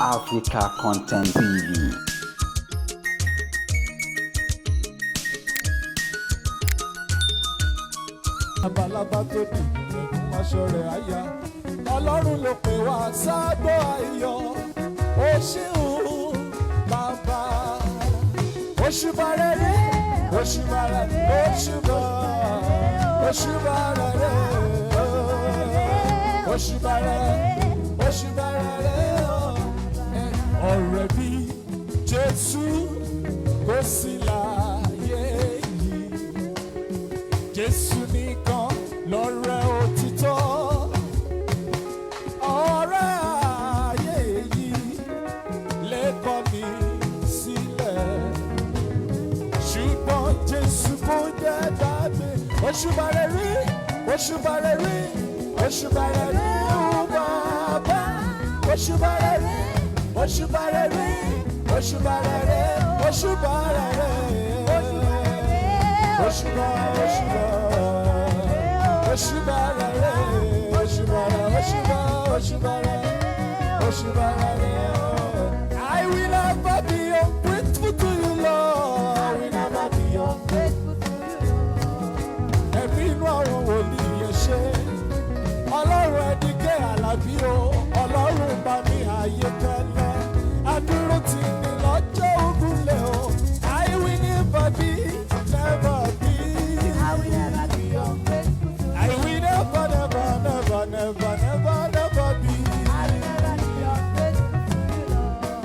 Africa Content TV. Àbàlàbà tó dì fún aṣọ rẹ̀ àyà Ọlọ́run ló pè wá sábọ̀ ayọ̀ ó ṣeun bàbá òṣùbà rere òṣùbà rere òṣùbà rere òṣùbà rere òṣùbà rere ọ̀rẹ́ bí Jésù kò sí láyé yìí Jésù nìkan lọ̀rẹ́ òtítọ́ ọ̀rẹ́ ayé yìí lè kọ̀ mí sílẹ̀ ṣùgbọ́n Jésù kò jẹ́ gbàgbé òṣùbà rere òṣùbà rere òṣùbà rere ó bàbá òṣùbà rere òṣùbà rere òṣùbà rere òṣùbà rere òṣùbà òṣùbà òṣùbà rere òṣùbà òṣùbà òṣùbà rere òṣùbà rere. I will never be ungrateful to you, Lord. I will never be ungrateful to you. Ẹ̀mí inú àwọn wòlíì yẹn ṣe Ọlọ́run Ẹ̀dínkẹ́ Àlàbí o.